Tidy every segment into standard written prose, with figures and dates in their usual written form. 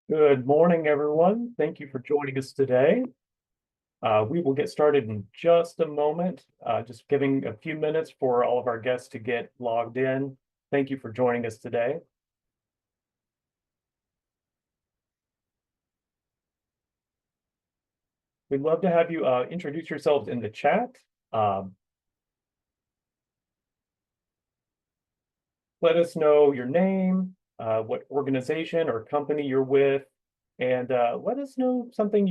Good morning, everyone. Thank you for joining us today. We will get started in just a moment, just giving a few minutes for all of our guests to get logged in. Thank you for joining us today. We'd love to have you introduce yourselves in the chat. Um, Let us know your name, what organization or company you're with, and let us know something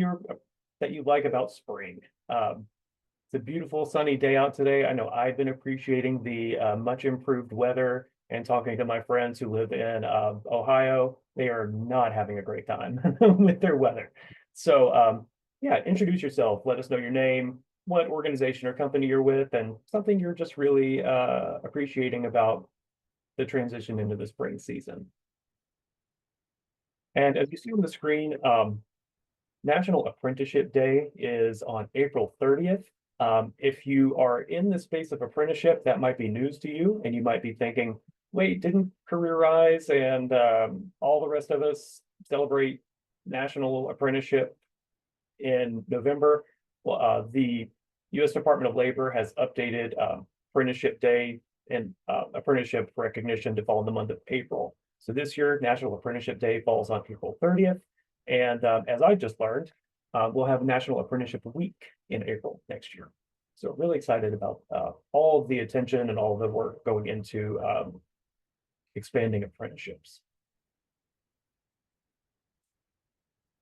that you like about spring. It's a beautiful sunny day out today. I know I've been appreciating the much improved weather and talking to my friends who live in Ohio. They are not having a great time with their weather. So yeah, introduce yourself. Let us know your name, what organization or company you're with, and something you're just really appreciating about the transition into the spring season. And as you see on the screen, National Apprenticeship Day is on April 30th. If you are in the space of apprenticeship, that might be news to you, and you might be thinking, wait, didn't CareerRise and all the rest of us celebrate National Apprenticeship in November? Well, the U.S. Department of Labor has updated Apprenticeship Day and apprenticeship recognition to fall in the month of April. So this year, National Apprenticeship Day falls on April 30th. And as I just learned, we'll have National Apprenticeship Week in April next year. So really excited about all of the attention and all of the work going into expanding apprenticeships.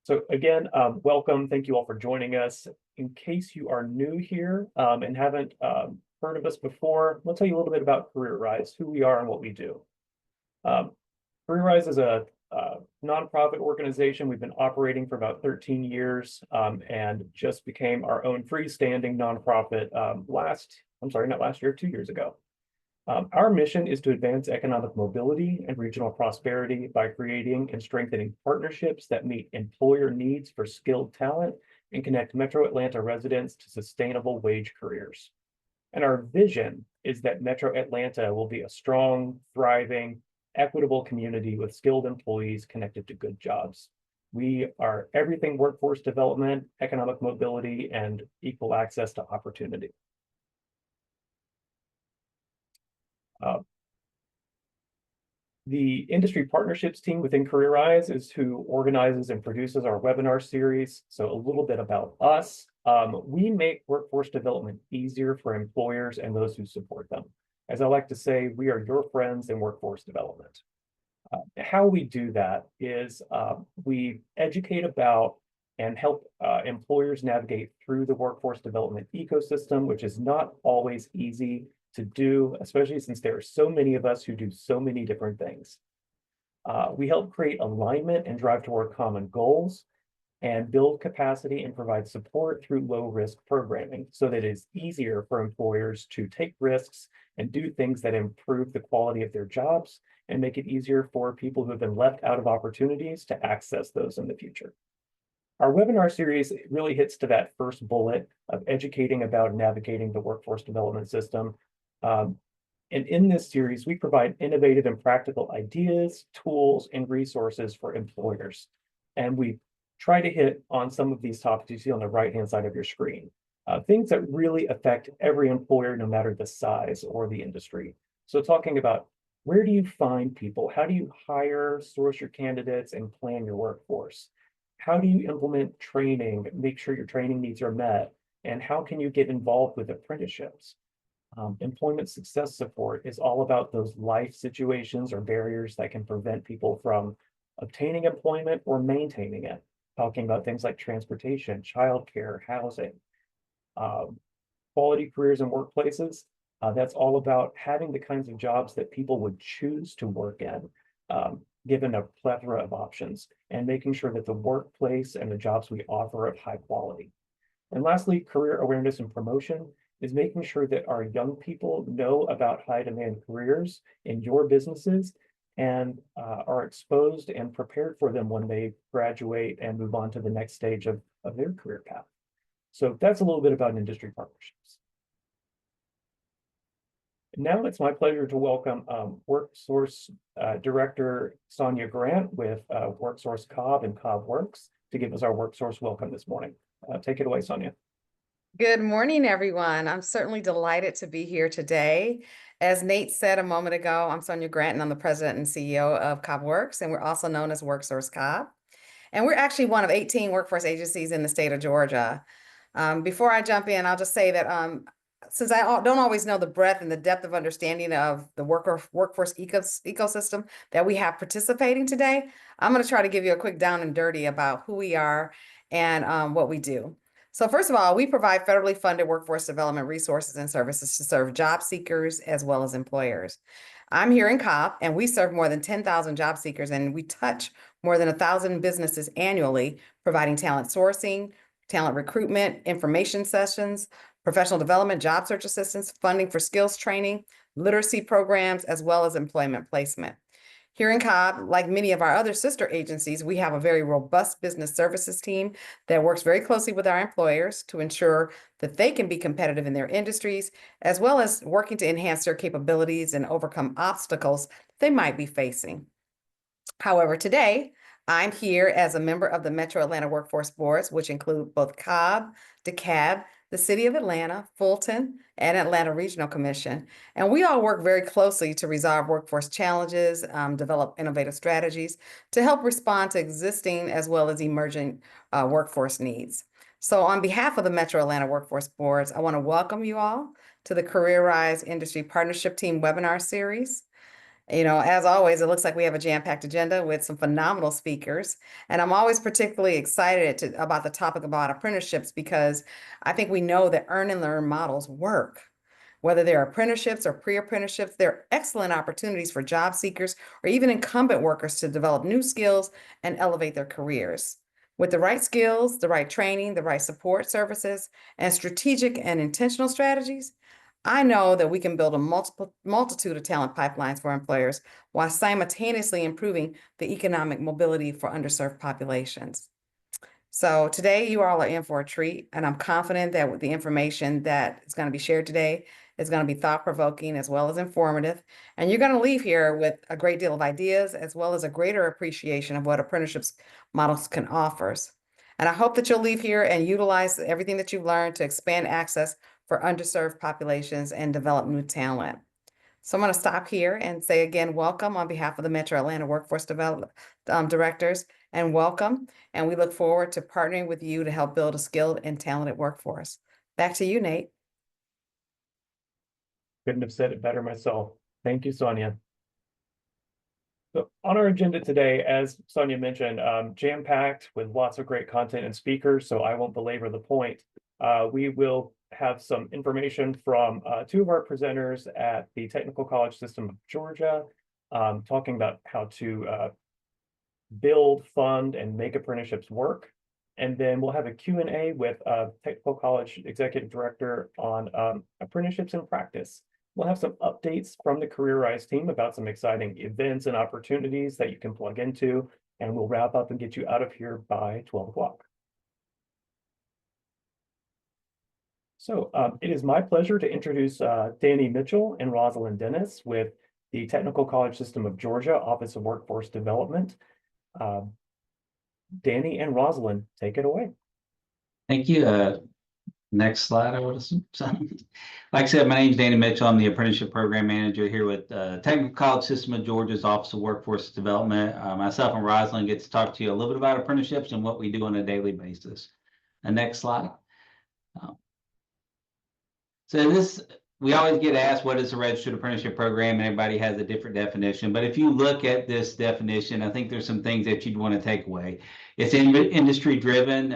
So again, welcome. Thank you all for joining us. In case you are new here and haven't heard of us before, we'll tell you a little bit about CareerRise, who we are and what we do. CareerRise is a nonprofit organization. We've been operating for about 13 years and just became our own freestanding nonprofit not last year, 2 years ago. Our mission is to advance economic mobility and regional prosperity by creating and strengthening partnerships that meet employer needs for skilled talent and connect Metro Atlanta residents to sustainable wage careers. And our vision is that Metro Atlanta will be a strong, thriving, equitable community with skilled employees connected to good jobs. We are everything workforce development, economic mobility, and equal access to opportunity. The industry partnerships team within CareerRise is who organizes and produces our webinar series. So a little bit about us. We make workforce development easier for employers and those who support them. As I like to say, we are your friends in workforce development. How we do that is we educate about and help employers navigate through the workforce development ecosystem, which is not always easy to do, especially since there are so many of us who do so many different things. We help create alignment and drive toward common goals and build capacity and provide support through low-risk programming so that it's easier for employers to take risks and do things that improve the quality of their jobs and make it easier for people who have been left out of opportunities to access those in the future. Our webinar series really hits to that first bullet of educating about navigating the workforce development system. And in this series, we provide innovative and practical ideas, tools, and resources for employers. And we try to hit on some of these topics you see on the right-hand side of your screen. Things that really affect every employer, no matter the size or the industry. So talking about where do you find people? How do you hire, source your candidates, and plan your workforce? How do you implement training, make sure your training needs are met? And how can you get involved with apprenticeships? Employment success support is all about those life situations or barriers that can prevent people from obtaining employment or maintaining it. Talking about things like transportation, childcare, housing, quality careers and workplaces. That's all about having the kinds of jobs that people would choose to work in, given a plethora of options, and making sure that the workplace and the jobs we offer are of high quality. And lastly, career awareness and promotion is making sure that our young people know about high demand careers in your businesses and are exposed and prepared for them when they graduate and move on to the next stage of their career path. So that's a little bit about industry partnerships. Now it's my pleasure to welcome WorkSource Director Sonia Grant with WorkSource Cobb and Cobb Works to give us our WorkSource welcome this morning. Take it away, Sonia. Good morning, everyone. I'm certainly delighted to be here today. As Nate said a moment ago, I'm Sonia Grant, and I'm the president and CEO of Cobb Works, and we're also known as WorkSource Cobb. And we're actually one of 18 workforce agencies in the state of Georgia. Before I jump in, I'll just say that since I don't always know the breadth and the depth of understanding of the workforce ecosystem that we have participating today, I'm going to try to give you a quick down and dirty about who we are and what we do. So first of all, we provide federally funded workforce development resources and services to serve job seekers as well as employers. I'm here in Cobb, and we serve more than 10,000 job seekers, and we touch more than 1,000 businesses annually, providing talent sourcing, talent recruitment, information sessions, professional development, job search assistance, funding for skills training, literacy programs, as well as employment placement. Here in Cobb, like many of our other sister agencies, we have a very robust business services team that works very closely with our employers to ensure that they can be competitive in their industries, as well as working to enhance their capabilities and overcome obstacles they might be facing. However, today, I'm here as a member of the Metro Atlanta Workforce Boards, which include both Cobb, DeKalb, the City of Atlanta, Fulton, and Atlanta Regional Commission. And we all work very closely to resolve workforce challenges, develop innovative strategies to help respond to existing as well as emerging workforce needs. So on behalf of the Metro Atlanta Workforce Boards, I want to welcome you all to the CareerRise Industry Partnership Team webinar series. As always, it looks like we have a jam-packed agenda with some phenomenal speakers. And I'm always particularly excited about the topic about apprenticeships because I think we know that earn and learn models work. Whether they're apprenticeships or pre-apprenticeships, they're excellent opportunities for job seekers or even incumbent workers to develop new skills and elevate their careers. With the right skills, the right training, the right support services, and strategic and intentional strategies, I know that we can build a multitude of talent pipelines for employers while simultaneously improving the economic mobility for underserved populations. So today you all are in for a treat, and I'm confident that with the information that is going to be shared today is going to be thought-provoking as well as informative. And you're going to leave here with a great deal of ideas as well as a greater appreciation of what apprenticeships models can offer. And I hope that you'll leave here and utilize everything that you've learned to expand access for underserved populations and develop new talent. So I'm going to stop here and say again, welcome on behalf of the Metro Atlanta Workforce Development Directors, and welcome. And we look forward to partnering with you to help build a skilled and talented workforce. Back to you, Nate. Couldn't have said it better myself. Thank you, Sonia. So on our agenda today, as Sonia mentioned, jam-packed with lots of great content and speakers, so I won't belabor the point. We will have some information from two of our presenters at the Technical College System of Georgia, talking about how to build, fund, and make apprenticeships work. And then we'll have a Q&A with Technical College Executive Director on apprenticeships in practice. We'll have some updates from the CareerRise team about some exciting events and opportunities that you can plug into, and we'll wrap up and get you out of here by 12 o'clock. So it is my pleasure to introduce Danny Mitchell and Rosalyn Dennis with the Technical College System of Georgia Office of Workforce Development. Danny and Rosalyn, take it away. Thank you. Next slide, I would assume. Like I said, my name is Danny Mitchell. I'm the Apprenticeship Program Manager here with Technical College System of Georgia's Office of Workforce Development. Myself and Rosalyn get to talk to you a little bit about apprenticeships and what we do on a daily basis. Next slide. We always get asked, what is a registered apprenticeship program? And everybody has a different definition. But if you look at this definition, I think there's some things that you'd want to take away. It's industry driven.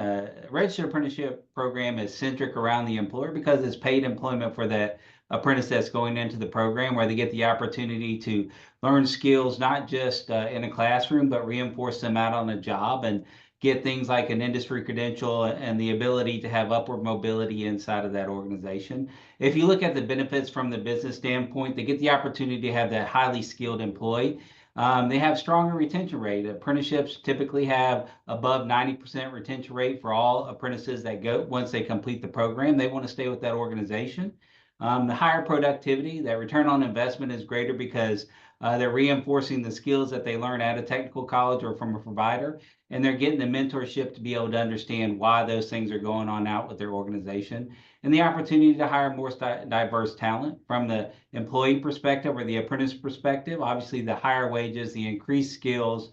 Registered apprenticeship program is centric around the employer because it's paid employment for that apprentice that's going into the program, where they get the opportunity to learn skills, not just in a classroom, but reinforce them out on the job and get things like an industry credential and the ability to have upward mobility inside of that organization. If you look at the benefits from the business standpoint, they get the opportunity to have that highly skilled employee. They have stronger retention rate. Apprenticeships typically have above 90% retention rate for all apprentices that go once they complete the program. They want to stay with that organization. The higher productivity, that return on investment is greater because they're reinforcing the skills that they learn at a technical college or from a provider, and they're getting the mentorship to be able to understand why those things are going on out with their organization, and the opportunity to hire more diverse talent from the employee perspective or the apprentice perspective. Obviously, the higher wages, the increased skills,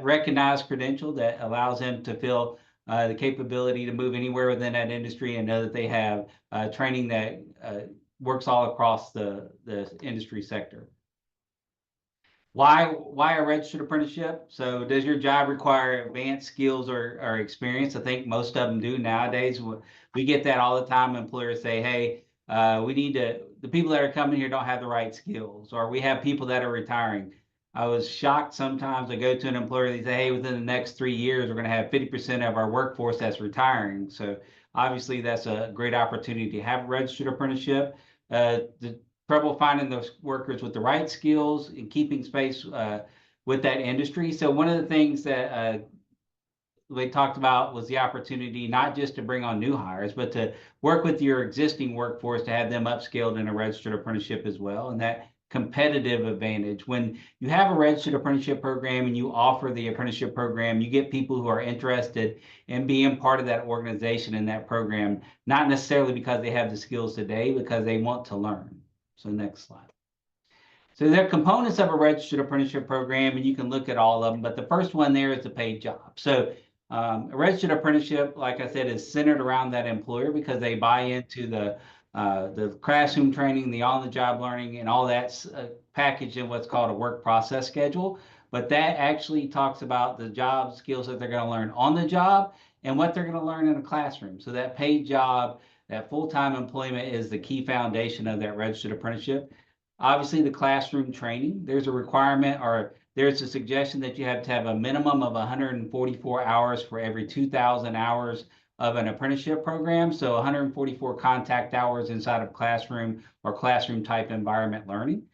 recognized credential that allows them to feel the capability to move anywhere within that industry and know that they have training that works all across the industry sector. Why a registered apprenticeship? So does your job require advanced skills or experience? I think most of them do nowadays. We get that all the time. Employers say, hey, the people that are coming here don't have the right skills, or we have people that are retiring. I was shocked sometimes. I go to an employer, they say, hey, within the next 3 years, we're going to have 50% of our workforce that's retiring. So obviously that's a great opportunity to have a registered apprenticeship. The trouble finding those workers with the right skills and keeping space with that industry. So one of the things that we talked about was the opportunity not just to bring on new hires, but to work with your existing workforce to have them upskilled in a registered apprenticeship as well. And that competitive advantage. When you have a registered apprenticeship program and you offer the apprenticeship program, you get people who are interested in being part of that organization in that program, not necessarily because they have the skills today, because they want to learn. So next slide. So there are components of a registered apprenticeship program, and you can look at all of them, but the first one there is the paid job. So a registered apprenticeship, like I said, is centered around that employer because they buy into the classroom training, the on-the-job learning, and all that's packaged in what's called a work process schedule. But that actually talks about the job skills that they're going to learn on the job and what they're going to learn in the classroom. So that paid job, that full-time employment is the key foundation of that registered apprenticeship. Obviously, the classroom training, there's a requirement or there's a suggestion that you have to have a minimum of 144 hours for every 2,000 hours of an apprenticeship program. So 144 contact hours inside of classroom or classroom type environment learning.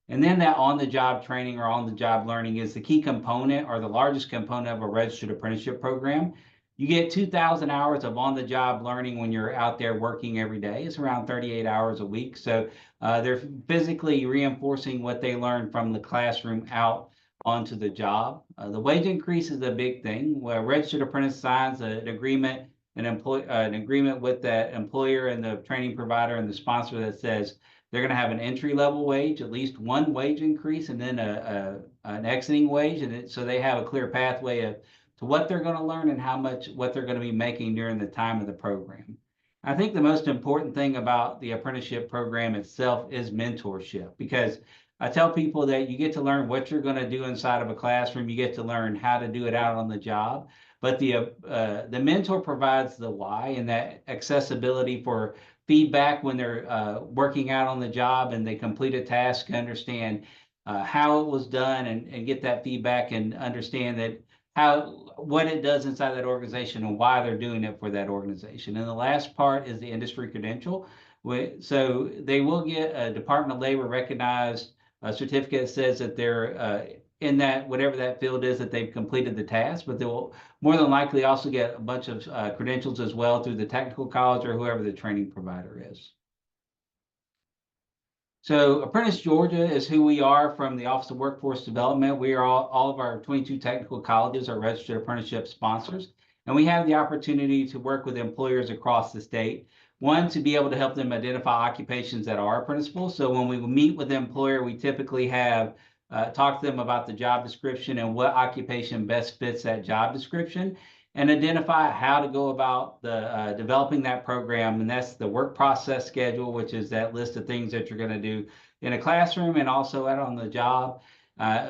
And then that on-the-job training or on-the-job learning is the key component or the largest component of a registered apprenticeship program. You get 2,000 hours of on-the-job learning when you're out there working every day. It's around 38 hours a week. So they're physically reinforcing what they learn from the classroom out onto the job. The wage increase is a big thing. Where a registered apprentice signs an agreement with that employer and the training provider and the sponsor that says they're going to have an entry-level wage, at least one wage increase, and then an exiting wage, and so they have a clear pathway to what they're going to learn and what they're going to be making during the time of the program. I think the most important thing about the apprenticeship program itself is mentorship, because I tell people that you get to learn what you're going to do inside of a classroom. You get to learn how to do it out on the job. But the mentor provides the why and that accessibility for feedback when they're working out on the job and they complete a task, understand how it was done and get that feedback and understand that what it does inside that organization and why they're doing it for that organization. And the last part is the industry credential. So they will get a Department of Labor recognized certificate that says that they're in that, whatever that field is, that they've completed the task, but they will more than likely also get a bunch of credentials as well through the technical college or whoever the training provider is. So Apprentice Georgia is who we are from the Office of Workforce Development. We are all of our 22 technical colleges are registered apprenticeship sponsors, and we have the opportunity to work with employers across the state. One, to be able to help them identify occupations that are apprenticeable. So when we meet with the employer, we typically have talk to them about the job description and what occupation best fits that job description, and identify how to go about developing that program. And that's the work process schedule, which is that list of things that you're going to do in a classroom and also out on the job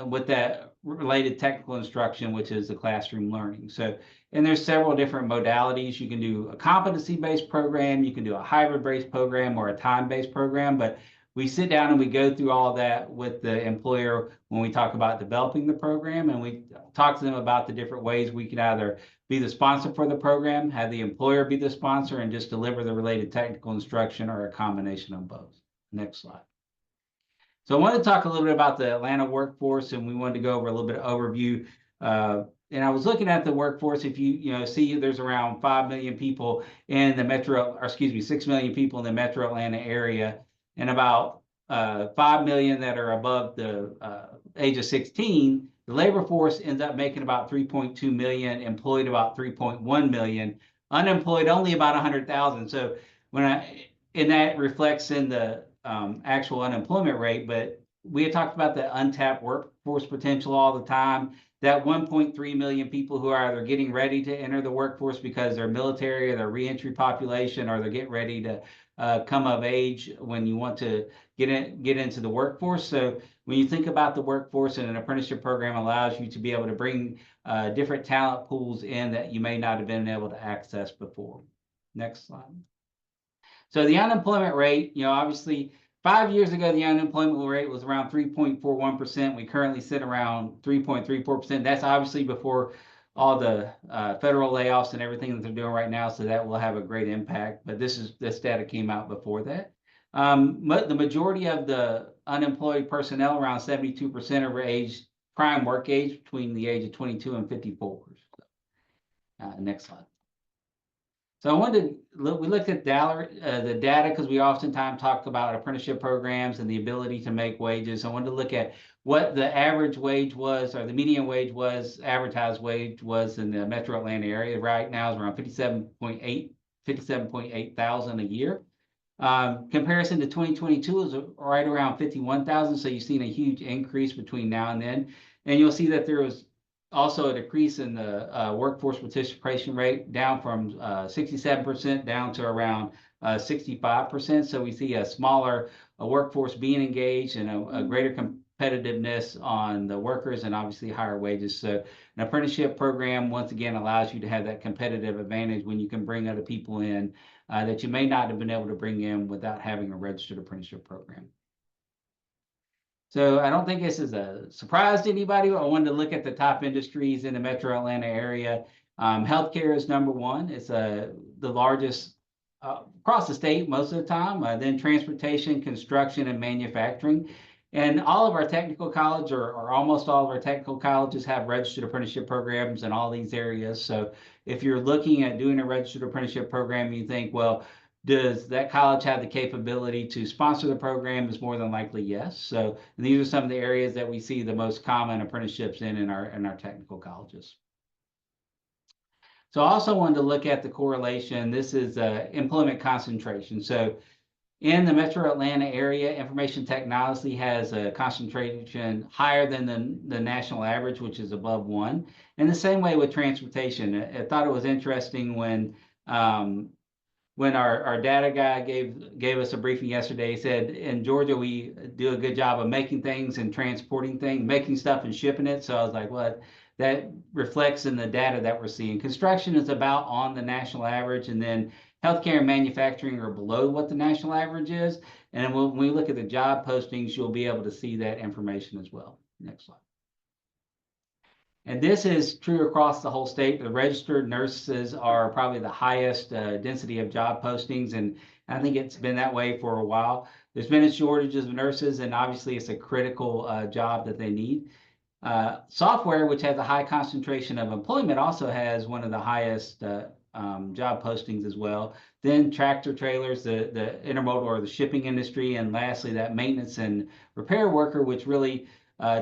with that related technical instruction, which is the classroom learning. So, and there's several different modalities. You can do a competency-based program, you can do a hybrid-based program or a time-based program, but we sit down and we go through all that with the employer when we talk about developing the program, and we talk to them about the different ways we can either be the sponsor for the program, have the employer be the sponsor, and just deliver the related technical instruction, or a combination of both. Next slide. So I wanted to talk a little bit about the Atlanta workforce, and we wanted to go over a little bit of overview. And I was looking at the workforce. If you see, there's around 5 million people in the 6 million people in the metro Atlanta area. and about 5 million that are above the age of 16, the labor force ends up making about 3.2 million, employed about 3.1 million, unemployed only about 100,000. So and that reflects in the actual unemployment rate, but we had talked about the untapped workforce potential all the time. That 1.3 million people who are either getting ready to enter the workforce because they're military or they're reentry population, or they're getting ready to come of age when you want to get into the workforce. So when you think about the workforce, and an apprenticeship program allows you to be able to bring different talent pools in that you may not have been able to access before. Next slide. So the unemployment rate, obviously 5 years ago, the unemployment rate was around 3.41%. We currently sit around 3.34%. That's obviously before all the federal layoffs and everything that they're doing right now. So that will have a great impact. But this data came out before that. The majority of the unemployed personnel, around 72%, are prime work age between the age of 22 and 54. Next slide. So we looked at the data because we oftentimes talk about apprenticeship programs and the ability to make wages. I wanted to look at what the average wage was, or the median wage was, advertised wage was in the Metro Atlanta area. Right now is around 57.8 thousand a year. Comparison to 2022 is right around 51,000. So you've seen a huge increase between now and then. And you'll see that there was also a decrease in the workforce participation rate, down from 67% down to around 65%. So we see a smaller workforce being engaged, and a greater competitiveness on the workers, and obviously higher wages. So an apprenticeship program, once again, allows you to have that competitive advantage when you can bring other people in that you may not have been able to bring in without having a registered apprenticeship program. So I don't think this is a surprise to anybody. I wanted to look at the top industries in the Metro Atlanta area. Healthcare is number one. It's the largest across the state most of the time. Then transportation, construction, and manufacturing. And all of our technical colleges, or almost all of our technical colleges, have registered apprenticeship programs in all these areas. So if you're looking at doing a registered apprenticeship program, you think, well, does that college have the capability to sponsor the program? Is more than likely yes. So these are some of the areas that we see the most common apprenticeships in our technical colleges. So I also wanted to look at the correlation. This is employment concentration. So in the Metro Atlanta area, information technology has a concentration higher than the national average, which is above 1. And the same way with transportation. I thought it was interesting when our data guy gave us a briefing yesterday. He said in Georgia we do a good job of making things and transporting things, making stuff and shipping it. So I was like, well, that reflects in the data that we're seeing. Construction is about on the national average, and then healthcare and manufacturing are below what the national average is. And when we look at the job postings, you'll be able to see that information as well. Next slide. And this is true across the whole state. The registered nurses are probably the highest density of job postings, and I think it's been that way for a while. There's been a shortage of nurses, and obviously it's a critical job that they need. Software, which has a high concentration of employment, also has one of the highest job postings as well. Then tractor trailers, the intermodal or the shipping industry, and lastly that maintenance and repair worker, which really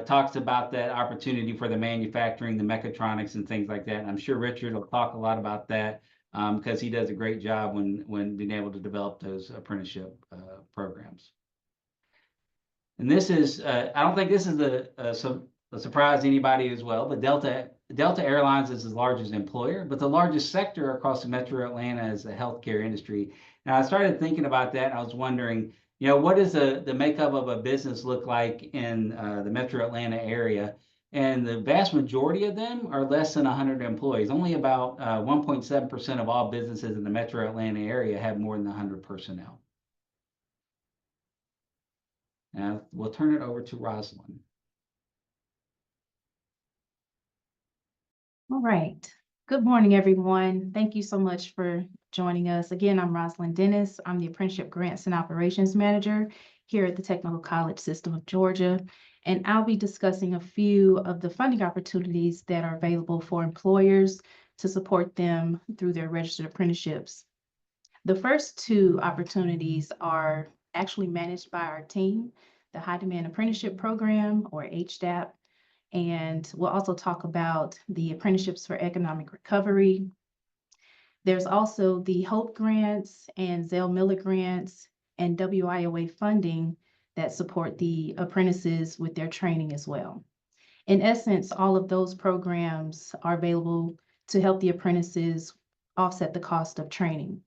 talks about that opportunity for the manufacturing, the mechatronics, and things like that. And I'm sure Richard will talk a lot about that because he does a great job when being able to develop those apprenticeship programs. And this is, I don't think this is a surprise to anybody as well, but Delta Airlines is the largest employer, but the largest sector across the Metro Atlanta is the healthcare industry. Now I started thinking about that, and I was wondering, what does the makeup of a business look like in the Metro Atlanta area? And the vast majority of them are less than 100 employees. Only about 1.7% of all businesses in the Metro Atlanta area have more than 100 personnel. Now we'll turn it over to Rosalyn. All right. Good morning, everyone. Thank you so much for joining us. Again, I'm Rosalyn Dennis. I'm the Apprenticeship Grants and Operations Manager here at the Technical College System of Georgia, and I'll be discussing a few of the funding opportunities that are available for employers to support them through their registered apprenticeships. The first two opportunities are actually managed by our team, the High Demand Apprenticeship Program, or HDAP. And we'll also talk about the Apprenticeships for Economic Recovery. There's also the HOPE grants and Zell Miller grants and WIOA funding that support the apprentices with their training as well. In essence, all of those programs are available to help the apprentices offset the cost of training.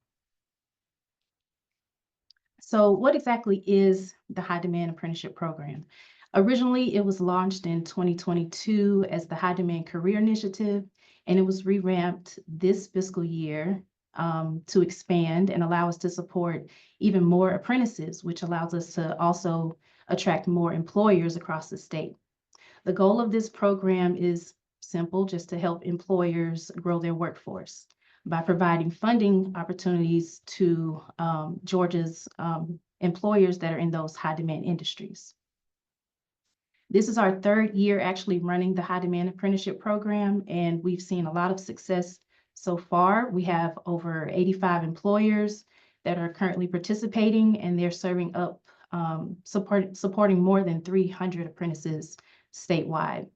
So what exactly is the High Demand Apprenticeship Program? Originally, it was launched in 2022 as the High Demand Career Initiative, and it was revamped this fiscal year to expand and allow us to support even more apprentices, which allows us to also attract more employers across the state. The goal of this program is simple, just to help employers grow their workforce by providing funding opportunities to Georgia's employers that are in those high demand industries. This is our third year actually running the High Demand Apprenticeship Program, and we've seen a lot of success so far. We have over 85 employers that are currently participating, and they're serving up, supporting more than 300 apprentices statewide.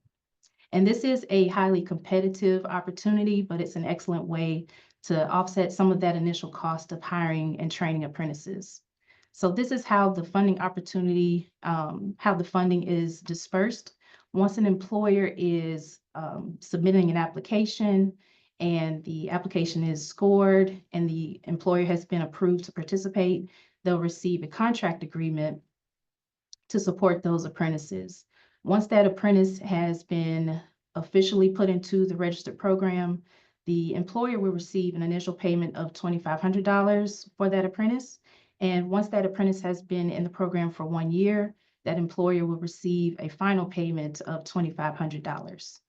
And this is a highly competitive opportunity, but it's an excellent way to offset some of that initial cost of hiring and training apprentices. So this is how the funding opportunity, how the funding is dispersed. Once an employer is submitting an application and the application is scored and the employer has been approved to participate, they'll receive a contract agreement to support those apprentices. Once that apprentice has been officially put into the registered program, the employer will receive an initial payment of $2,500 for that apprentice. And once that apprentice has been in the program for 1 year, that employer will receive a final payment of $2,500.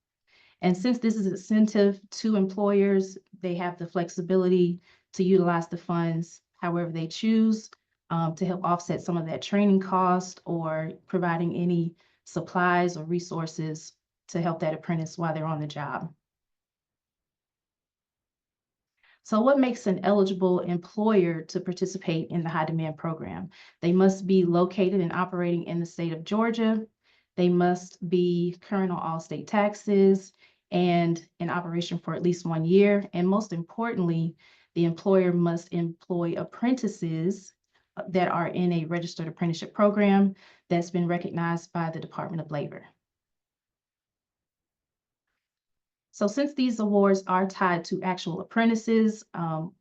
And since this is an incentive to employers, they have the flexibility to utilize the funds however they choose to help offset some of that training cost or providing any supplies or resources to help that apprentice while they're on the job. So what makes an eligible employer to participate in the high demand program? They must be located and operating in the state of Georgia. They must be current on all state taxes and in operation for at least 1 year. And most importantly, the employer must employ apprentices that are in a registered apprenticeship program that's been recognized by the Department of Labor. So since these awards are tied to actual apprentices,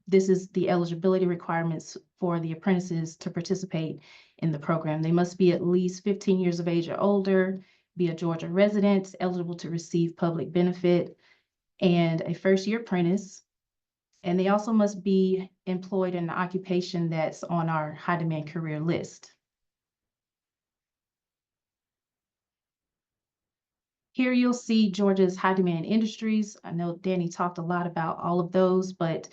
this is the eligibility requirements for the apprentices to participate in the program. They must be at least 15 years of age or older, be a Georgia resident, eligible to receive public benefit, and a first-year apprentice. And they also must be employed in an occupation that's on our high demand career list. Here you'll see Georgia's high demand industries. I know Danny talked a lot about all of those, but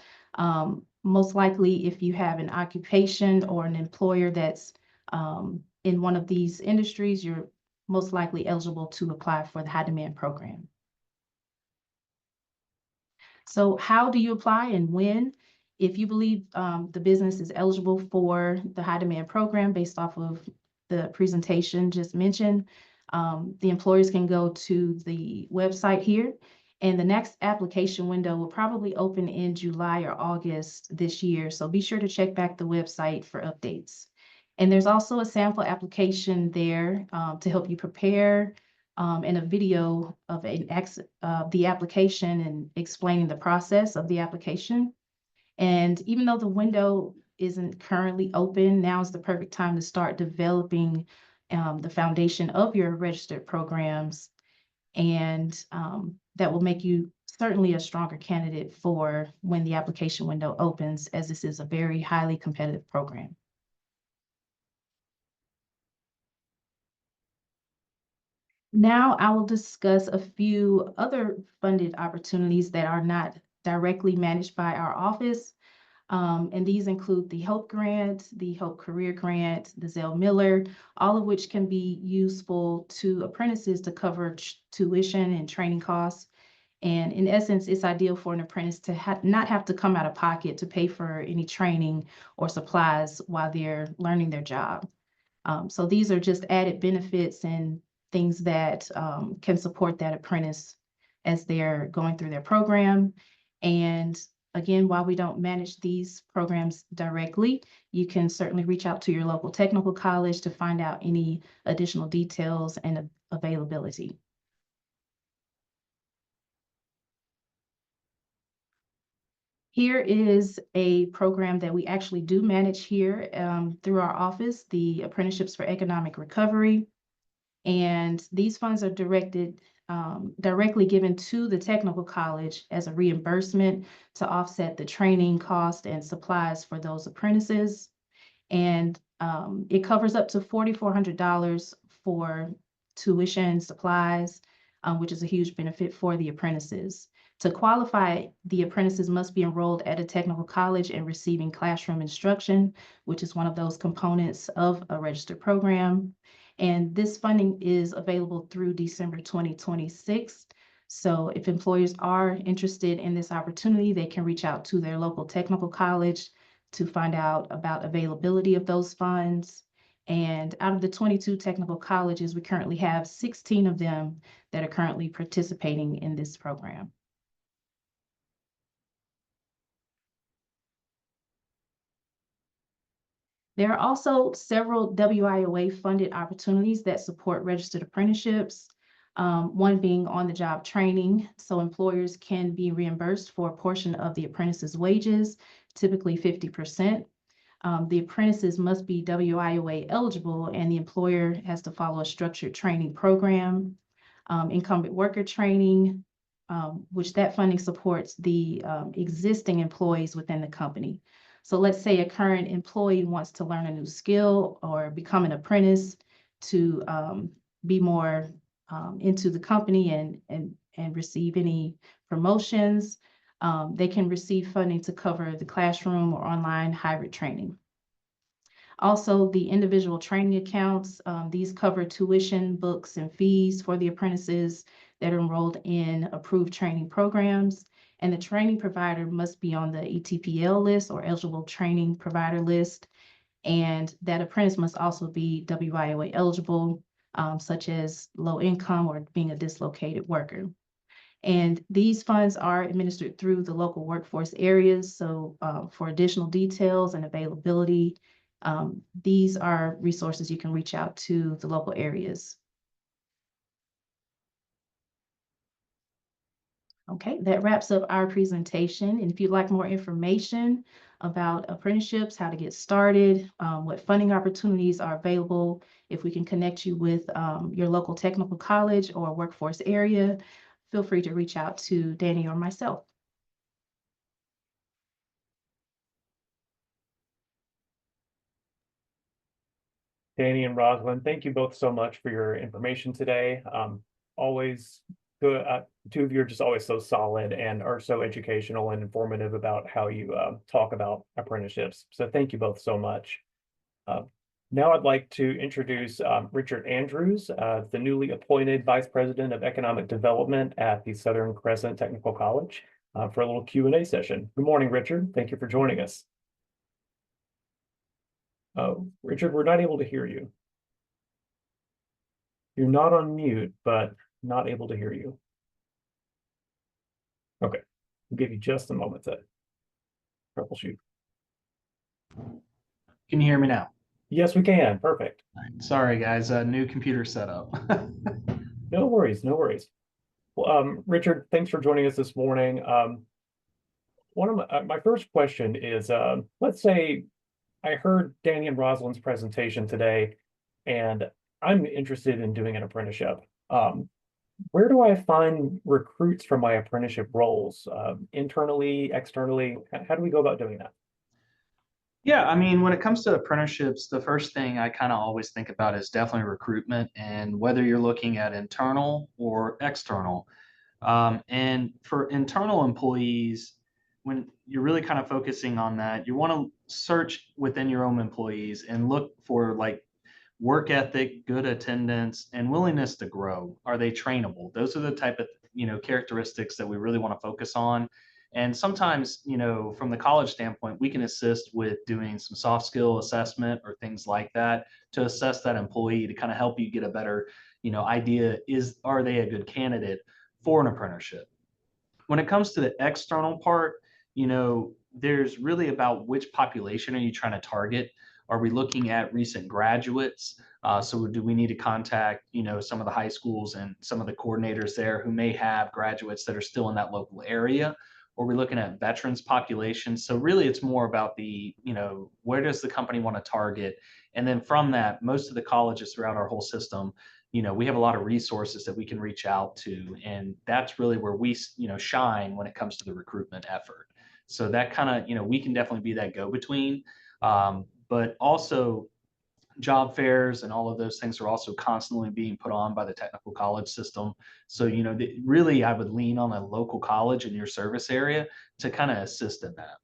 most likely if you have an occupation or an employer that's in one of these industries, you're most likely eligible to apply for the high demand program. So how do you apply and when? If you believe the business is eligible for the high demand program based off of the presentation just mentioned, the employers can go to the website here, and the next application window will probably open in July or August this year. So be sure to check back the website for updates. And there's also a sample application there to help you prepare and a video of the application and explaining the process of the application. And even though the window isn't currently open, now is the perfect time to start developing the foundation of your registered programs. And that will make you certainly a stronger candidate for when the application window opens, as this is a very highly competitive program. Now I will discuss a few other funded opportunities that are not directly managed by our office. And these include the HOPE grant, the HOPE Career Grant, the Zell Miller, all of which can be useful to apprentices to cover tuition and training costs. And in essence, it's ideal for an apprentice to not have to come out of pocket to pay for any training or supplies while they're learning their job. So these are just added benefits and things that can support that apprentice as they're going through their program. And again, while we don't manage these programs directly, you can certainly reach out to your local technical college to find out any additional details and availability. Here is a program that we actually do manage here through our office, the Apprenticeships for Economic Recovery. And these funds are directly given to the technical college as a reimbursement to offset the training cost and supplies for those apprentices. And it covers up to $4,400 for tuition, supplies, which is a huge benefit for the apprentices. To qualify, the apprentices must be enrolled at a technical college and receiving classroom instruction, which is one of those components of a registered program. And this funding is available through December 2026. So if employers are interested in this opportunity, they can reach out to their local technical college to find out about availability of those funds. And out of the 22 technical colleges, we currently have 16 of them that are currently participating in this program. There are also several WIOA funded opportunities that support registered apprenticeships. One being on-the-job training, so employers can be reimbursed for a portion of the apprentice's wages, typically 50%. The apprentices must be WIOA eligible, and the employer has to follow a structured training program. Incumbent worker training, which that funding supports the existing employees within the company. So let's say a current employee wants to learn a new skill or become an apprentice to be more into the company and receive any promotions. They can receive funding to cover the classroom or online hybrid training. Also, the individual training accounts, these cover tuition, books, and fees for the apprentices that are enrolled in approved training programs. And the training provider must be on the ETPL list or eligible training provider list. And that apprentice must also be WIOA eligible, such as low income or being a dislocated worker. And these funds are administered through the local workforce areas. So for additional details and availability, these are resources you can reach out to the local areas. Okay, that wraps up our presentation. And if you'd like more information about apprenticeships, how to get started, what funding opportunities are available, if we can connect you with your local technical college or workforce area, feel free to reach out to Danny or myself. Danny and Rosalyn, thank you both so much for your information today. Always good. Two of you are just always so solid and are so educational and informative about how you talk about apprenticeships. So thank you both so much. Now I'd like to introduce Richard Andrews, the newly appointed Vice President of Economic Development at the Southern Crescent Technical College, for a little Q&A session. Good morning, Richard. Thank you for joining us. Richard, we're not able to hear you. You're not on mute, but not able to hear you. Okay, we'll give you just a moment to troubleshoot. Can you hear me now? Yes, we can. Perfect. All right. Sorry, guys. New computer setup. No worries. No worries. Well, Richard, thanks for joining us this morning. One of my first question is, let's say I heard Danny and Rosalyn's presentation today, and I'm interested in doing an apprenticeship. Where do I find recruits for my apprenticeship roles? Internally, externally? How do we go about doing that? Yeah, I mean, when it comes to apprenticeships, the first thing I kind of always think about is definitely recruitment, and whether you're looking at internal or external. And for internal employees, when you're really kind of focusing on that, you want to search within your own employees and look for like work ethic, good attendance, and willingness to grow. Are they trainable? Those are the type of characteristics that we really want to focus on. And sometimes, from the college standpoint, we can assist with doing some soft skill assessment or things like that to assess that employee to kind of help you get a better, idea, are they a good candidate for an apprenticeship? When it comes to the external part, there's really about which population are you trying to target? Are we looking at recent graduates? So do we need to contact, some of the high schools and some of the coordinators there who may have graduates that are still in that local area? Or are we looking at veterans population? So really it's more about the, where does the company want to target? And then from that, most of the colleges throughout our whole system, we have a lot of resources that we can reach out to. And that's really where we, shine when it comes to the recruitment effort. So that kind of, we can definitely be that go-between. But also job fairs and all of those things are also constantly being put on by the technical college system. So, really I would lean on a local college in your service area to kind of assist in that.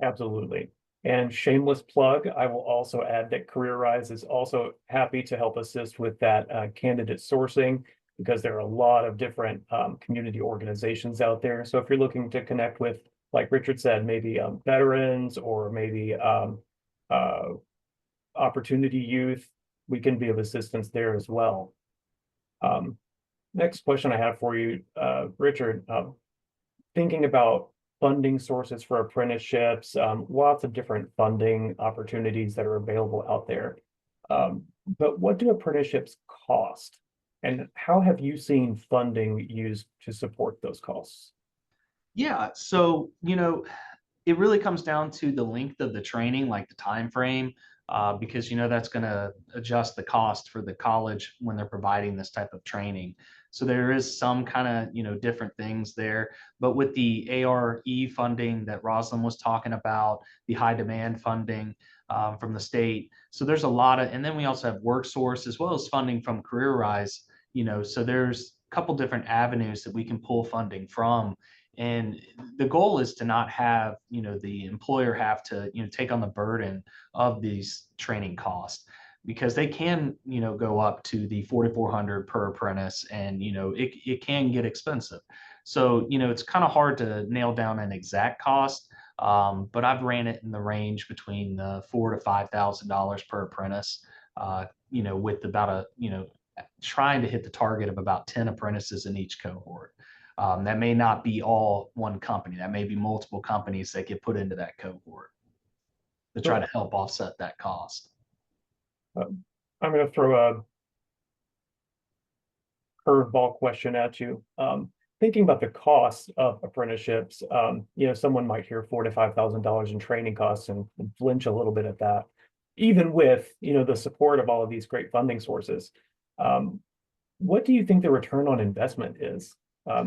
Absolutely. And shameless plug, I will also add that CareerRise is also happy to help assist with that candidate sourcing, because there are a lot of different community organizations out there. So if you're looking to connect with, like Richard said, maybe veterans or maybe opportunity youth, we can be of assistance there as well. Next question I have for you, Richard, thinking about funding sources for apprenticeships, lots of different funding opportunities that are available out there. But what do apprenticeships cost? And how have you seen funding used to support those costs? Yeah, so, it really comes down to the length of the training, like the time frame, because that's going to adjust the cost for the college when they're providing this type of training. So there is some kind of different things there. But with the ARE funding that Rosalyn was talking about, the high demand funding from the state, so there's a lot of, and then we also have WorkSource as well as funding from CareerRise. So there's a couple different avenues that we can pull funding from. And the goal is to not have, the employer have to, take on the burden of these training costs, because they can, go up to the $4,400 per apprentice, and, it can get expensive. So, it's kind of hard to nail down an exact cost, but I've ran it in the range between $4,000 to $5,000 per apprentice, with about trying to hit the target of about 10 apprentices in each cohort. That may not be all one company. That may be multiple companies that get put into that cohort to try to help offset that cost. I'm going to throw a curveball question at you. Thinking about the cost of apprenticeships, someone might hear $4,000 to $5,000 in training costs and flinch a little bit at that, even with the support of all of these great funding sources. What do you think the return on investment is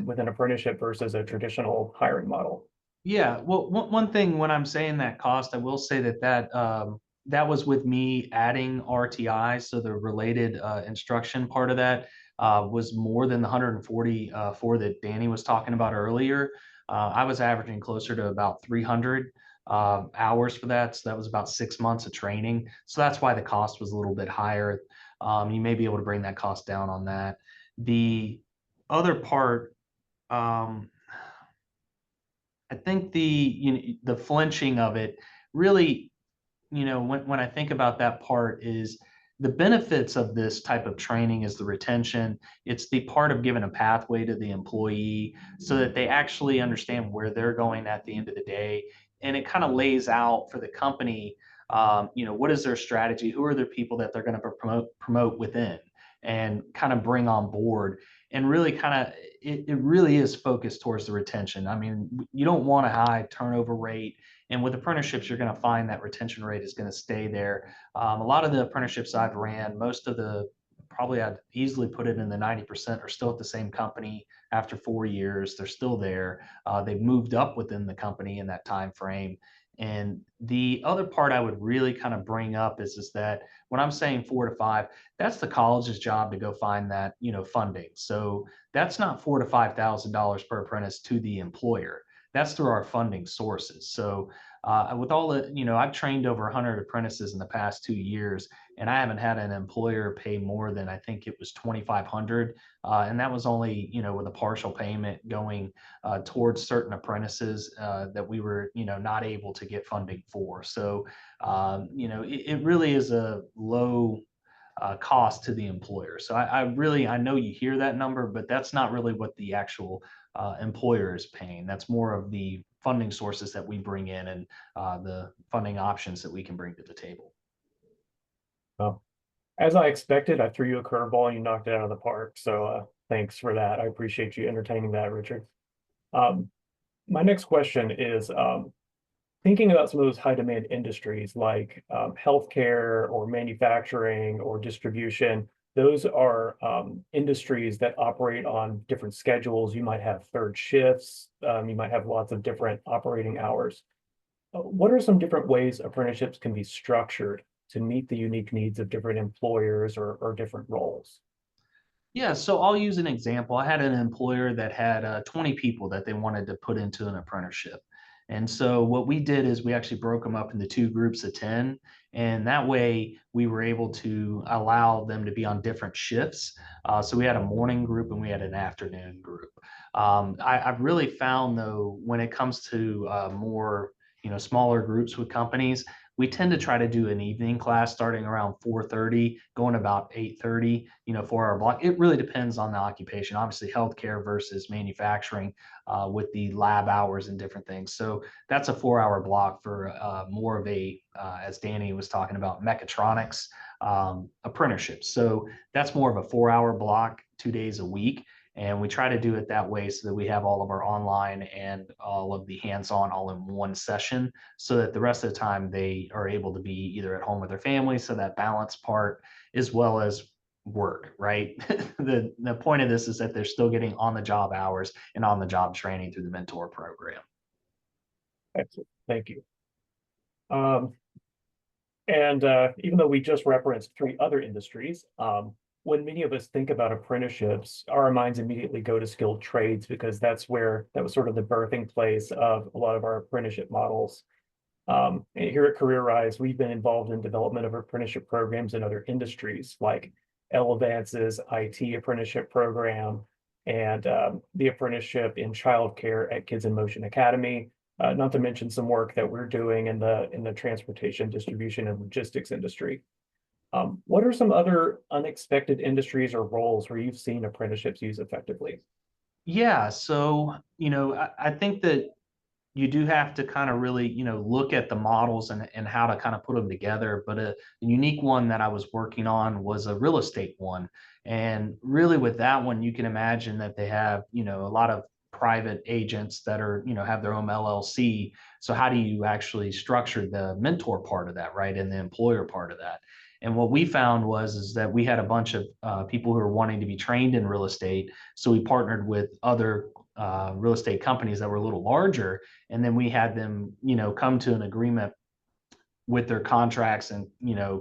with an apprenticeship versus a traditional hiring model? Yeah, well, one thing when I'm saying that cost, I will say that was with me adding RTI, so the related instruction part of that was more than the 144 that Danny was talking about earlier. I was averaging closer to about 300 hours for that, so that was about 6 months of training. So that's why the cost was a little bit higher. You may be able to bring that cost down on that. The other part, I think the flinching of it really, when I think about that part, is the benefits of this type of training is the retention. It's the part of giving a pathway to the employee so that they actually understand where they're going at the end of the day. And it kind of lays out for the company, what is their strategy? Who are the people that they're going to promote within and kind of bring on board, and really kind of, it really is focused towards the retention. I mean, you don't want a high turnover rate. And with apprenticeships, you're going to find that retention rate is going to stay there. A lot of the apprenticeships I've ran, probably I'd easily put it in the 90% are still at the same company after 4 years. They're still there. They've moved up within the company in that time frame. And the other part I would really kind of bring up is that when I'm saying 4 to 5, that's the college's job to go find that, funding. So that's not $4,000 to $5,000 per apprentice to the employer. that's through our funding sources. So with all the, I've trained over 100 apprentices in the past 2 years, and I haven't had an employer pay more than, I think it was 2,500. And that was only, with a partial payment going towards certain apprentices that we were, not able to get funding for. So, it really is a low cost to the employer. So I know you hear that number, but that's not really what the actual employer is paying. That's more of the funding sources that we bring in and the funding options that we can bring to the table. Well, as I expected, I threw you a curveball and you knocked it out of the park. So thanks for that. I appreciate you entertaining that, Richard. My next question is thinking about some of those high demand industries like healthcare or manufacturing or distribution. Those are industries that operate on different schedules. You might have third shifts. You might have lots of different operating hours. What are some different ways apprenticeships can be structured to meet the unique needs of different employers or different roles? Yeah, so I'll use an example. I had an employer that had 20 people that they wanted to put into an apprenticeship. And so what we did is we actually broke them up into 2 groups of 10. And that way we were able to allow them to be on different shifts. So we had a morning group and we had an afternoon group. I've really found though, when it comes to more, smaller groups with companies, we tend to try to do an evening class starting around 4:30, going about 8:30, 4-hour block. It really depends on the occupation. Obviously, healthcare versus manufacturing with the lab hours and different things. So that's a 4-hour block for more of a, as Danny was talking about, mechatronics apprenticeship. So that's more of a 4-hour block, 2 days a week. And we try to do it that way so that we have all of our online and all of the hands-on all in one session, so that the rest of the time they are able to be either at home with their family. So that balance part, as well as work, right? The point of this is that they're still getting on the job hours and on the job training through the mentor program. Excellent. Thank you. And even though we just referenced 3 other industries, when many of us think about apprenticeships, our minds immediately go to skilled trades because that was sort of the birthing place of a lot of our apprenticeship models. And here at CareerRise, we've been involved in development of apprenticeship programs in other industries like Advance's IT apprenticeship program and the apprenticeship in childcare at Kids in Motion Academy. Not to mention some work that we're doing in the transportation, distribution, and logistics industry. What are some other unexpected industries or roles where you've seen apprenticeships used effectively? Yeah, so I think that you do have to kind of really look at the models and how to kind of put them together. But a unique one that I was working on was a real estate one, and really with that one you can imagine that they have a lot of private agents that are have their own LLC. So how do you actually structure the mentor part of that, right, and the employer part of that? And what we found is that we had a bunch of people who were wanting to be trained in real estate. So we partnered with other real estate companies that were a little larger, and then we had them come to an agreement with their contracts and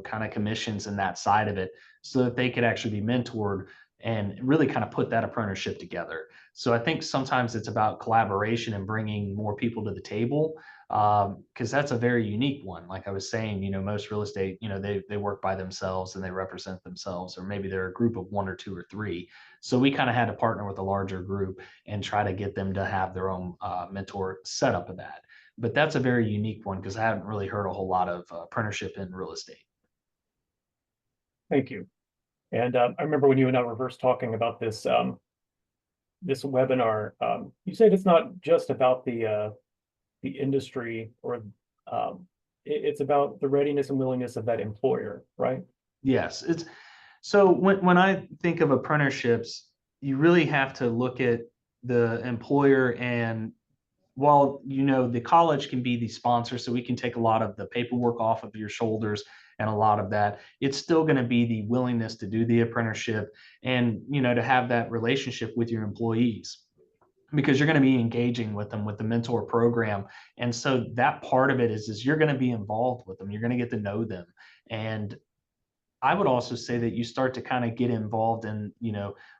kind of commissions and that side of it, so that they could actually be mentored and really kind of put that apprenticeship together. So I think sometimes it's about collaboration and bringing more people to the table, because that's a very unique one. Like I was saying, most real estate, they work by themselves and they represent themselves, or maybe they're a group of 1 or 2 or 3. So we kind of had to partner with a larger group and try to get them to have their own mentor setup of that. But that's a very unique one because I haven't really heard a whole lot of apprenticeship in real estate. Thank you. And I remember when you and I were first talking about this this webinar, you said it's not just about the industry or it's about the readiness and willingness of that employer, right? Yes, it's so when I think of apprenticeships, you really have to look at the employer. And while the college can be the sponsor, so we can take a lot of the paperwork off of your shoulders and a lot of that, it's still going to be the willingness to do the apprenticeship and to have that relationship with your employees, because you're going to be engaging with them with the mentor program. And so that part of it is you're going to be involved with them, you're going to get to know them. And I would also say that you start to kind of get involved in,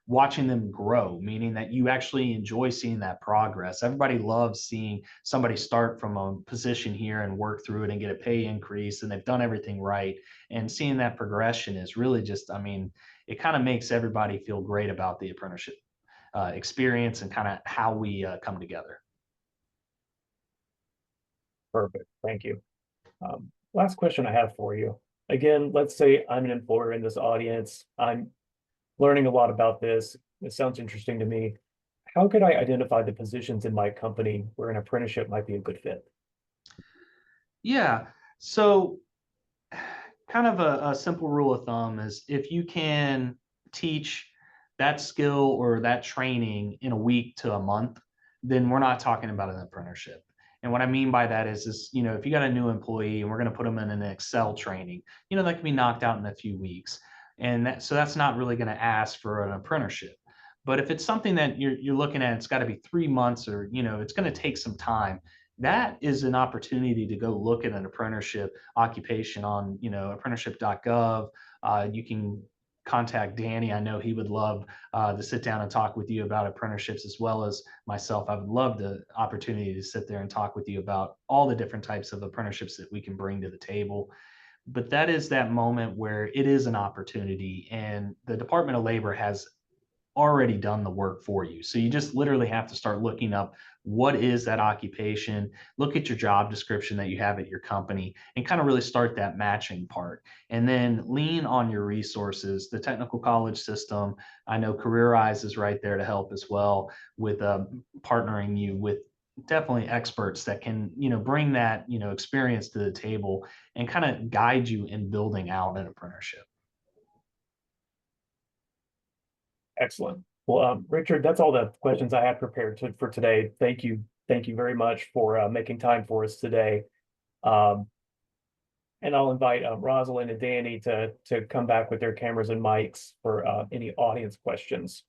watching them grow, meaning that you actually enjoy seeing that progress. Everybody loves seeing somebody start from a position here and work through it and get a pay increase, and they've done everything right. And seeing that progression is really just, it kind of makes everybody feel great about the apprenticeship experience and kind of how we come together. Perfect. Thank you. Last question I have for you. Again, let's say I'm an employer in this audience. I'm learning a lot about this. It sounds interesting to me. How could I identify the positions in my company where an apprenticeship might be a good fit? Yeah. So kind of a simple rule of thumb is if you can teach that skill or that training in a week to a month, then we're not talking about an apprenticeship. And what I mean by that is, if you got a new employee and we're going to put them in an Excel training, that can be knocked out in a few weeks. And so that's not really going to ask for an apprenticeship. But if it's something that you're looking at, it's got to be 3 months or, it's going to take some time. That is an opportunity to go look at an apprenticeship occupation on, apprenticeship.gov. You can contact Danny. I know he would love to sit down and talk with you about apprenticeships as well as myself. I would love the opportunity to sit there and talk with you about all the different types of apprenticeships that we can bring to the table. But that is that moment where it is an opportunity, and the Department of Labor has already done the work for you. So you just literally have to start looking up what is that occupation, look at your job description that you have at your company, and kind of really start that matching part. And then lean on your resources, the technical college system. I know CareerRise is right there to help as well with partnering you with definitely experts that can, bring that, experience to the table and kind of guide you in building out an apprenticeship. Excellent. Well, Richard, that's all the questions I had prepared for today. Thank you. Thank you very much for making time for us today. And I'll invite Rosalyn and Danny to come back with their cameras and mics for any audience questions.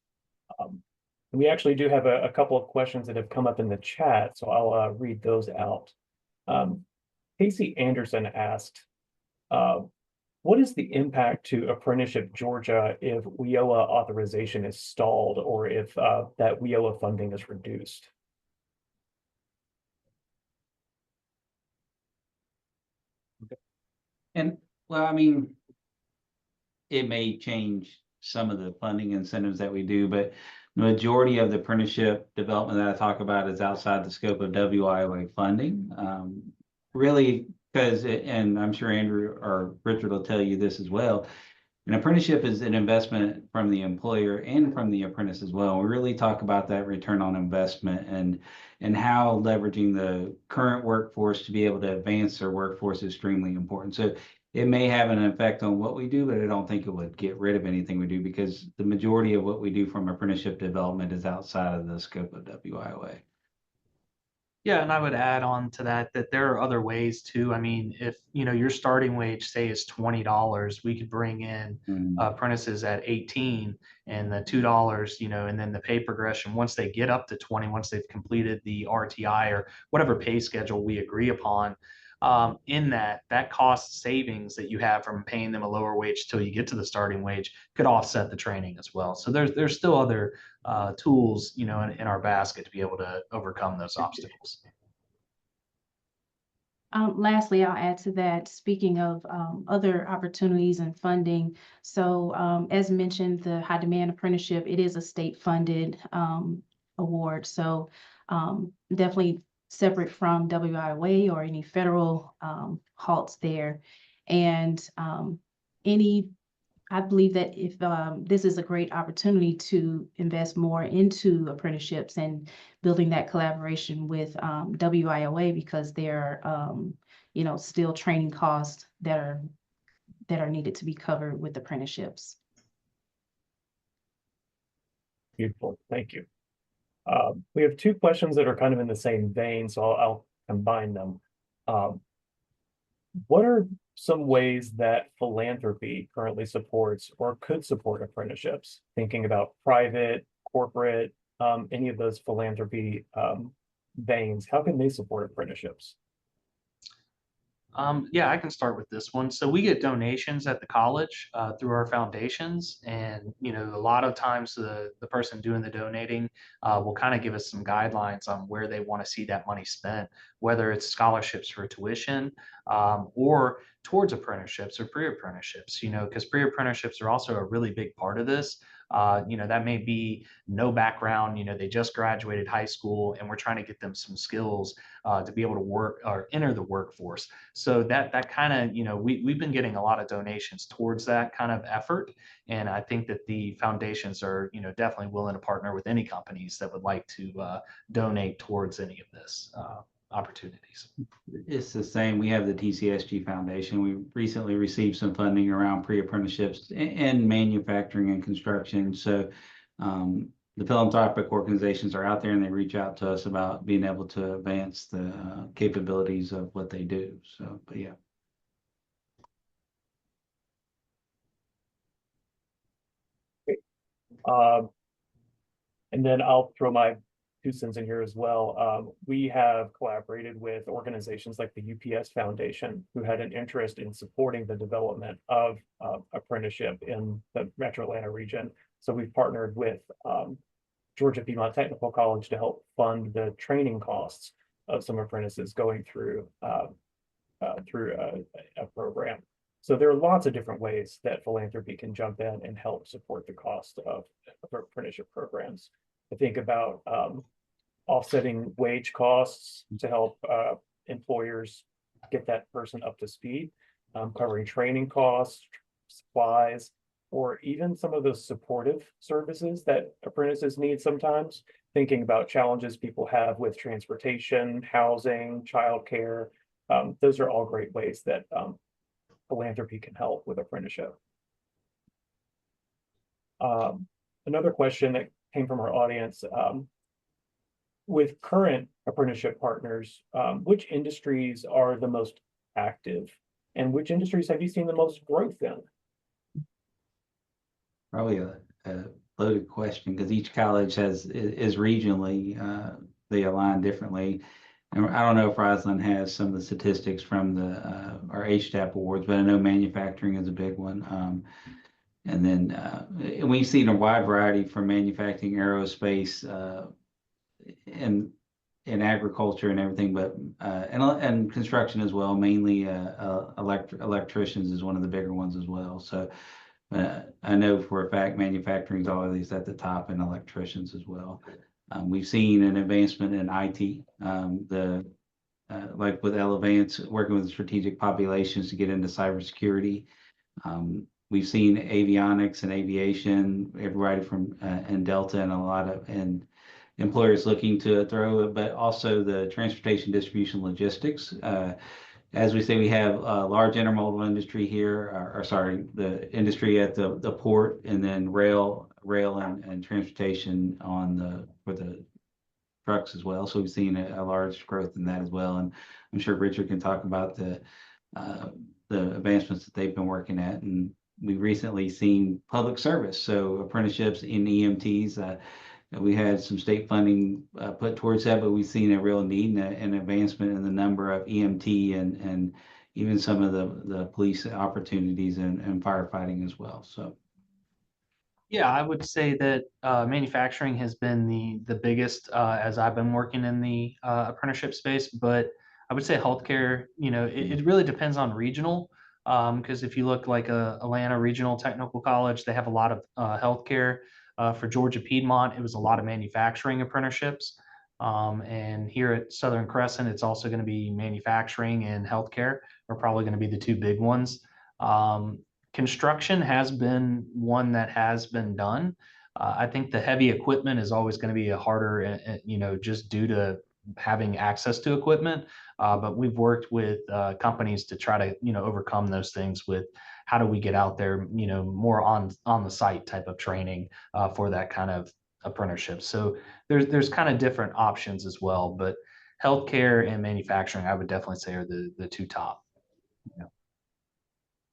We actually do have a couple of questions that have come up in the chat, so I'll read those out. Casey Anderson asked, what is the impact to Apprenticeship Georgia if WIOA authorization is stalled or if that WIOA funding is reduced? And well, it may change some of the funding incentives that we do, but the majority of the apprenticeship development that I talk about is outside the scope of WIOA funding. Really, because, and I'm sure Andrew or Richard will tell you this as well, an apprenticeship is an investment from the employer and from the apprentice as well. We really talk about that return on investment and how leveraging the current workforce to be able to advance their workforce is extremely important. So it may have an effect on what we do, but I don't think it would get rid of anything we do because the majority of what we do from apprenticeship development is outside of the scope of WIOA. Yeah, and I would add on to that there are other ways too. If your starting wage say is $20, we could bring in apprentices at 18 and the $2, and then the pay progression once they get up to 20, once they've completed the RTI or whatever pay schedule we agree upon. In that cost savings that you have from paying them a lower wage till you get to the starting wage could offset the training as well. So there's still other tools, in our basket to be able to overcome those obstacles. Lastly, I'll add to that, speaking of other opportunities and funding. So as mentioned, the high demand apprenticeship, it is a state funded award. So definitely separate from WIOA or any federal halts there. And I believe that if this is a great opportunity to invest more into apprenticeships and building that collaboration with WIOA because there are, still training costs that are needed to be covered with apprenticeships. Beautiful. Thank you. We have two questions that are kind of in the same vein, so I'll combine them. What are some ways that philanthropy currently supports or could support apprenticeships? Thinking about private, corporate, any of those philanthropy veins, how can they support apprenticeships? Yeah, I can start with this one. So we get donations at the college through our foundations, and a lot of times the person doing the donating will kind of give us some guidelines on where they want to see that money spent, whether it's scholarships for tuition or towards apprenticeships or pre-apprenticeships. Because pre-apprenticeships are also a really big part of this. That may be no background. They just graduated high school, and we're trying to get them some skills to be able to work or enter the workforce. So that kind of, we've been getting a lot of donations towards that kind of effort. And I think that the foundations are, definitely willing to partner with any companies that would like to donate towards any of this opportunities. It's the same. We have the TCSG Foundation. We recently received some funding around pre-apprenticeships and manufacturing and construction. So the philanthropic organizations are out there and they reach out to us about being able to advance the capabilities of what they do. So, but yeah. And then I'll throw my 2 cents in here as well. We have collaborated with organizations like the UPS Foundation, who had an interest in supporting the development of apprenticeship in the Metro Atlanta region. So we've partnered with Georgia Piedmont Technical College to help fund the training costs of some apprentices going through a program. So there are lots of different ways that philanthropy can jump in and help support the cost of apprenticeship programs. I think about offsetting wage costs to help employers get that person up to speed, covering training costs, supplies, or even some of those supportive services that apprentices need sometimes, thinking about challenges people have with transportation, housing, childcare. Those are all great ways that philanthropy can help with apprenticeship. Another question that came from our audience, with current apprenticeship partners, which industries are the most active and which industries have you seen the most growth in? Probably a loaded question because each college is regionally, they align differently. And I don't know if Rosalyn has some of the statistics from our HTAP awards, but I know manufacturing is a big one. And then we've seen a wide variety from manufacturing, aerospace, and agriculture and everything, but and construction as well. Mainly electricians is one of the bigger ones as well. So I know for a fact manufacturing is always at the top, and electricians as well. We've seen an advancement in IT, like with Elevance, working with strategic populations to get into cybersecurity. We've seen avionics and aviation, everybody from and Delta and a lot of employers looking to throw it, but also the transportation, distribution, logistics. As we say, we have a large intermodal industry here, or sorry, the industry at the port, and then rail and transportation for the trucks as well. So we've seen a large growth in that as well. And I'm sure Richard can talk about the advancements that they've been working at. And we've recently seen public service, so apprenticeships in EMTs. We had some state funding put towards that, but we've seen a real need and an advancement in the number of EMT and even some of the police opportunities and firefighting as well. So, yeah, I would say that manufacturing has been the biggest as I've been working in the apprenticeship space, but I would say healthcare, it really depends on regional. Because if you look like Atlanta Regional Technical College, they have a lot of healthcare. For Georgia Piedmont, it was a lot of manufacturing apprenticeships. And here at Southern Crescent, it's also going to be manufacturing and healthcare are probably going to be the two big ones. Construction has been one that has been done. I think the heavy equipment is always going to be a harder, just due to having access to equipment. But we've worked with companies to try to, overcome those things with how do we get out there, more on the site type of training for that kind of apprenticeship. So there's kind of different options as well, but healthcare and manufacturing, I would definitely say are the two top.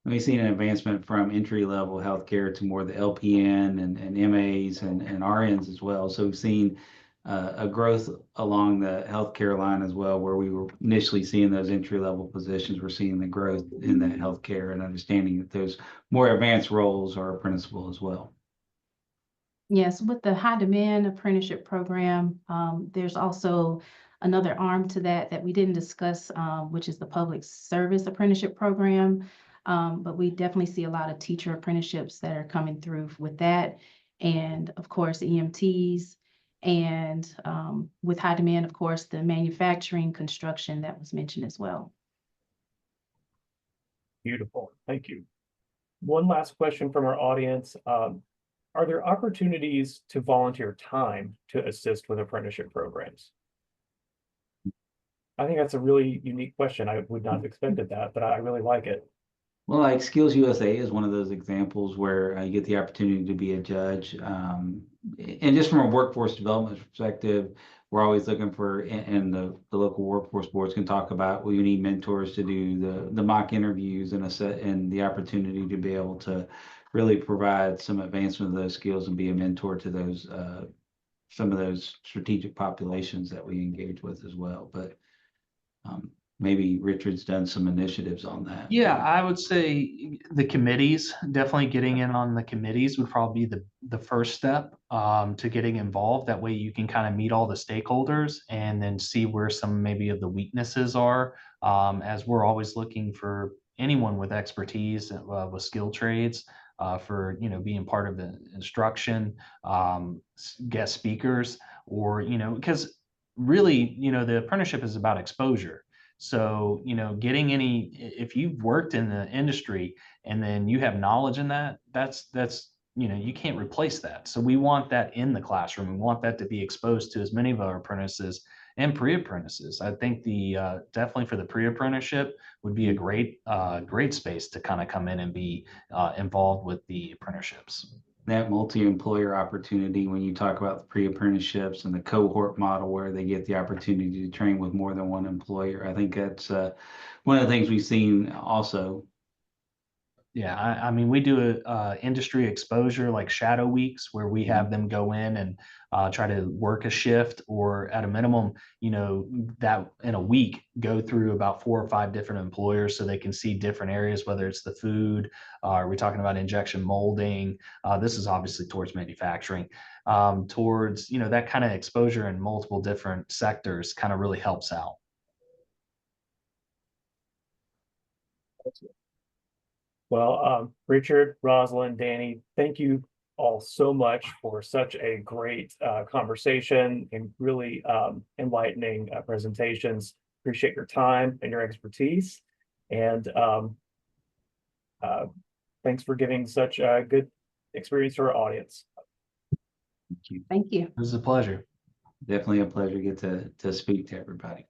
we've seen an advancement from entry-level healthcare to more the LPN and MAs and RNs as well. So we've seen a growth along the healthcare line as well, where we were initially seeing those entry-level positions. We're seeing the growth in that healthcare and understanding that those more advanced roles are apprenticable as well. Yes, with the high demand apprenticeship program, there's also another arm to that we didn't discuss, which is the public service apprenticeship program. But we definitely see a lot of teacher apprenticeships that are coming through with that. And of course, EMTs, and with high demand, of course, the manufacturing, construction that was mentioned as well. Beautiful, thank you. One last question from our audience. Are there opportunities to volunteer time to assist with apprenticeship programs? I think that's a really unique question. I would not have expected that, but I really like it. Well, like Skills USA is one of those examples where you get the opportunity to be a judge. And just from a workforce development perspective, we're always looking for, and the local workforce boards can talk about, well, you need mentors to do the mock interviews and the opportunity to be able to really provide some advancement of those skills and be a mentor to those some of those strategic populations that we engage with as well. But maybe Richard's done some initiatives on that. Yeah, I would say the committees, definitely getting in on the committees would probably be the first step to getting involved. That way you can kind of meet all the stakeholders and then see where some maybe of the weaknesses are, as we're always looking for anyone with expertise with skill trades for, being part of the instruction, guest speakers, or, because really, the apprenticeship is about exposure. So, if you've worked in the industry and then you have knowledge in that, that's, you can't replace that. So we want that in the classroom. We want that to be exposed to as many of our apprentices and pre-apprentices. I think definitely for the pre-apprenticeship would be a great space to kind of come in and be involved with the apprenticeships. That multi-employer opportunity, when you talk about the pre-apprenticeships and the cohort model where they get the opportunity to train with more than one employer, I think that's one of the things we've seen also. Yeah, I mean, we do a industry exposure like shadow weeks where we have them go in and try to work a shift, or at a minimum, that in a week go through about 4 or 5 different employers so they can see different areas, whether it's the food, are we talking about injection molding? This is obviously towards manufacturing, towards, that kind of exposure in multiple different sectors kind of really helps out. Well, Richard, Rosalyn, Danny, thank you all so much for such a great conversation and really enlightening presentations. Appreciate your time and your expertise. And thanks for giving such a good experience to our audience. Thank you. Thank you. This is a pleasure. Definitely a pleasure to get to speak to everybody.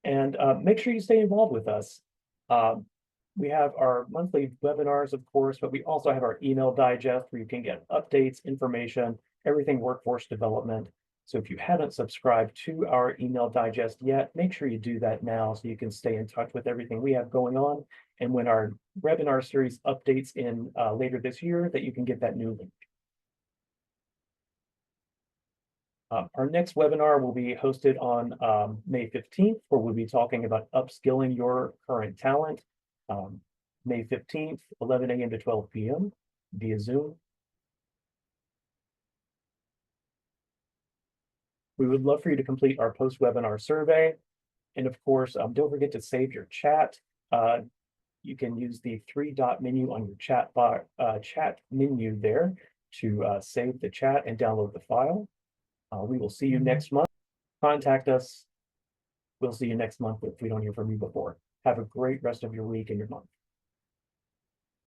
And make sure you stay involved with us. We have our monthly webinars, of course, but we also have our email digest where you can get updates, information, everything workforce development. So if you haven't subscribed to our email digest yet, make sure you do that now so you can stay in touch with everything we have going on. And when our webinar series updates in later this year, that you can get that new link. Our next webinar will be hosted on May 15th, where we'll be talking about upskilling your current talent. May 15th, 11 a.m. to 12 p.m. via Zoom. We would love for you to complete our post-webinar survey. And of course, don't forget to save your chat. You can use the 3-dot menu on your chat menu there to save the chat and download the file. We will see you next month. Contact us. We'll see you next month if we don't hear from you before. Have a great rest of your week and your month.